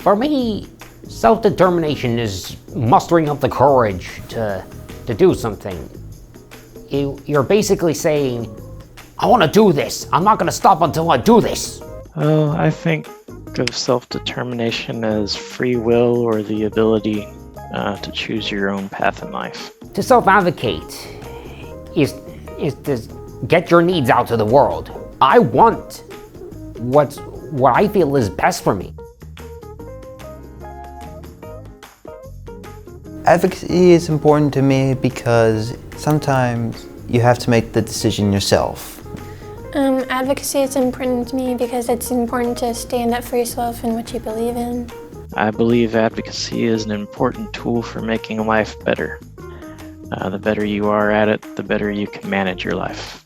For me, self-determination is mustering up the courage to do something. You're basically saying, I want to do this. I'm not going to stop until I do this. Well, I think of self-determination as free will or the ability to choose your own path in life. To self-advocate is to get your needs out to the world. I want what I feel is best for me. Advocacy is important to me because sometimes you have to make the decision yourself. Advocacy is important to me because it's important to stand up for yourself and what you believe in. I believe advocacy is an important tool for making life better. The better you are at it, the better you can manage your life.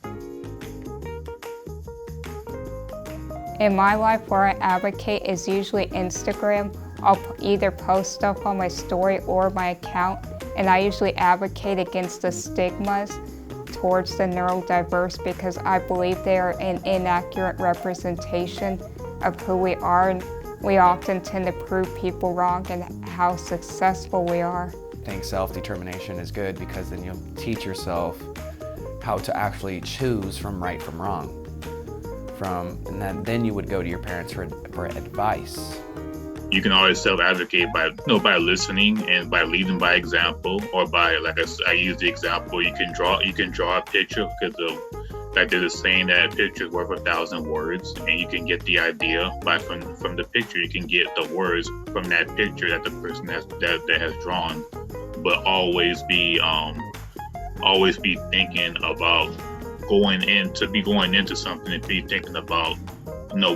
In my life, where I advocate is usually Instagram. I'll either post stuff on my story or my account, and I usually advocate against the stigmas towards the neurodiverse because I believe they are an inaccurate representation of who we are, and we often tend to prove people wrong and how successful we are. I think self-determination is good because then you'll teach yourself how to actually choose from right from wrong. And then you would go to your parents for advice. You can always self-advocate by listening and by leading by example, or by, like I use the example, you can draw a picture because there's a saying that a picture is worth 1,000 words, and you can get the idea from the picture. You can get the words from that picture that the person that has drawn, but always be thinking about going into something and be thinking about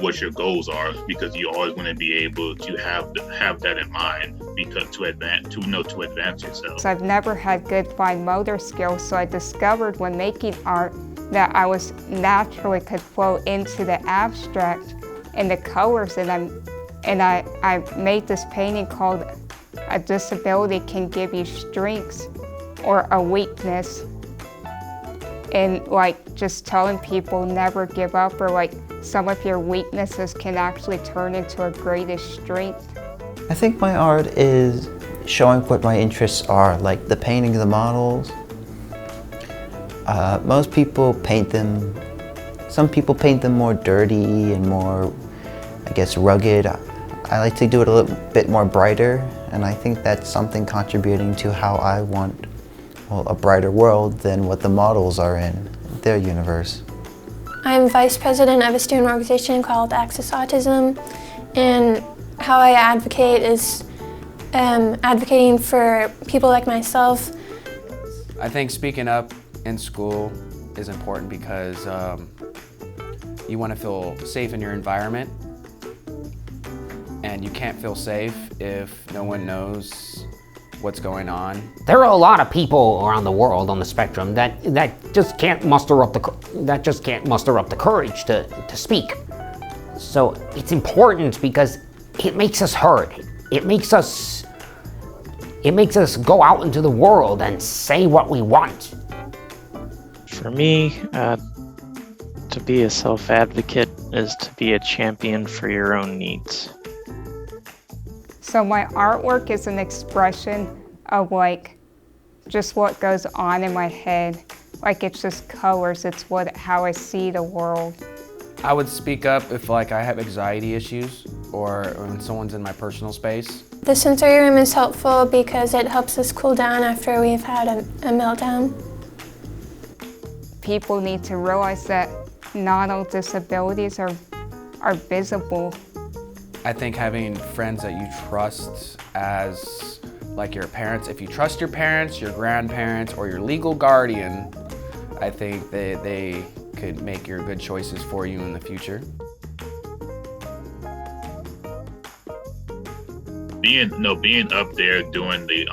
what your goals are, because you always want to be able to have that in mind, because to advance yourself. I've never had good fine motor skills, so I discovered when making art that I was naturally could flow into the abstract and the colors, and I made this painting called "A Disability Can Give You Strengths or a Weakness," and just telling people never give up, or some of your weaknesses can actually turn into a greatest strength. I think my art is showing what my interests are, like the painting of the models. Most people paint them, some people paint them more dirty and more, rugged. I like to do it a little bit more brighter, and I think that's something contributing to how I want a brighter world than what the models are in their universe. I'm vice president of a student organization called Access Autism, and how I advocate is advocating for people like myself. I think speaking up in school is important because you want to feel safe in your environment, and you can't feel safe if no one knows what's going on. There are a lot of people around the world on the spectrum that just can't muster up the courage to speak. So it's important because it makes us heard. It makes us go out into the world and say what we want. For me, to be a self-advocate is to be a champion for your own needs. So my artwork is an expression of just what goes on in my head. It's just colors, it's how I see the world. I would speak up if I have anxiety issues or when someone's in my personal space. The sensory room is helpful because it helps us cool down after we've had a meltdown. People need to realize that not all disabilities are visible. I think having friends that you trust as your parents, if you trust your parents, your grandparents, or your legal guardian, I think they could make your good choices for you in the future. Being up there during the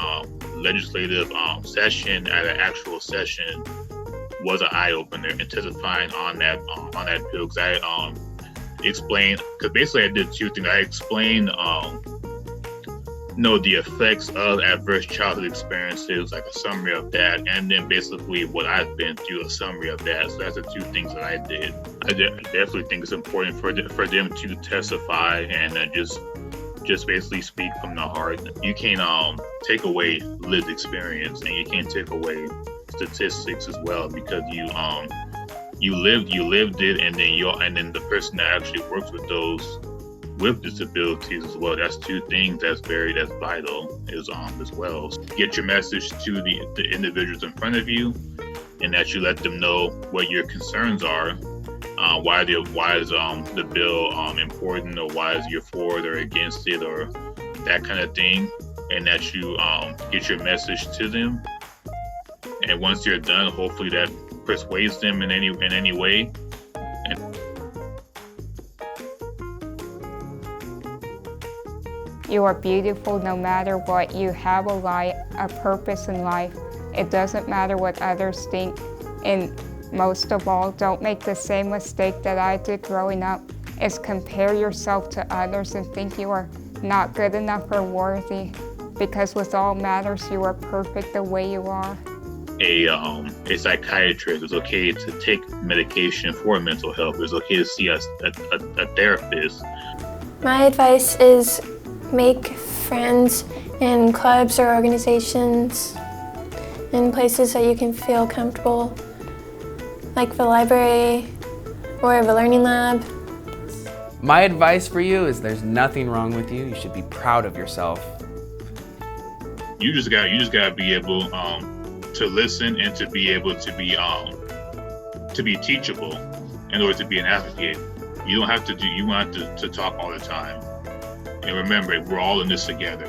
legislative session at an actual session was an eye-opener, and testifying on that bill, because I explained, because basically I did two things. I explained the effects of adverse childhood experiences, a summary of that, and then basically what I've been through, a summary of that. So that's the two things that I did. I definitely think it's important for them to testify and just just basically speak from the heart. You can't take away lived experience, and you can't take away statistics as well, because you lived it, and then the person that actually works with those with disabilities as well. That's two things that's vital is as well. Get your message to the individuals in front of you, and that you let them know what your concerns are. Why is the bill important, or why is you're for it or against it, or that kind of thing, and that you get your message to them. And once you're done, hopefully that persuades them in any way. You are beautiful no matter what. You have a light, a purpose in life. It doesn't matter what others think. And most of all, don't make the same mistake that I did growing up, is compare yourself to others and think you are not good enough or worthy, because with all matters, you are perfect the way you are. A psychiatrist, it's okay to take medication for mental health. It's okay to see a therapist. My advice is make friends in clubs or organizations, in places that you can feel comfortable, like the library or the learning lab. My advice for you is there's nothing wrong with you. You should be proud of yourself. You just gotta be able to listen, and to be able to be teachable in order to be an advocate. You don't have to talk all the time. And remember, we're all in this together.